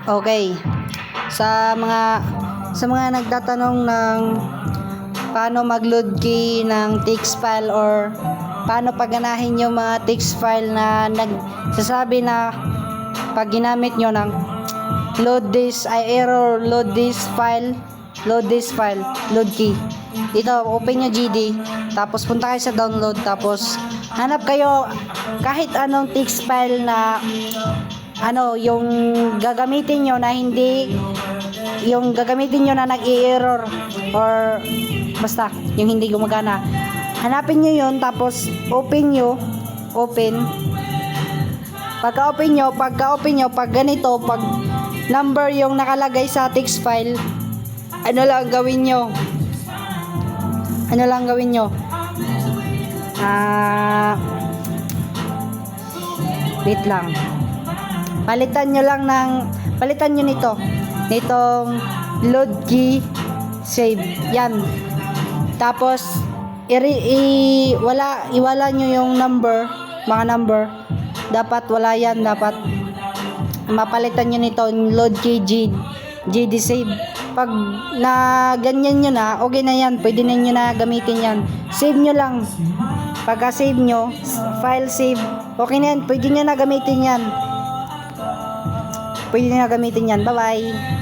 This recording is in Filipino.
Okay. Sa mga nagtatanong ng paano mag-load key ng text file or paano pagganahin yung mga text file na nagsasabi na pag ginamit nyo ng load this file, load key. Dito, open nyo GD, tapos punta kayo sa download, tapos hanap kayo kahit anong text file na yung gagamitin nyo na hindi yung gagamitin nyo na nag-i-error or basta yung hindi gumagana. Hanapin nyo yun, tapos open pagka-open nyo, pag ganito, pag number yung nakalagay sa text file, ano lang gawin nyo wait lang, palitan nyo nitong load key save yan, tapos iwala nyo yung mga number, dapat wala yan, dapat mapalitan nyo nito load key GD save. Pag na ganyan nyo na, okay na yan, pwede na nyo na gamitin yan. Save nyo lang, pagka save nyo, file save, okay na yan, pwede nyo na gamitin yan. Bye bye.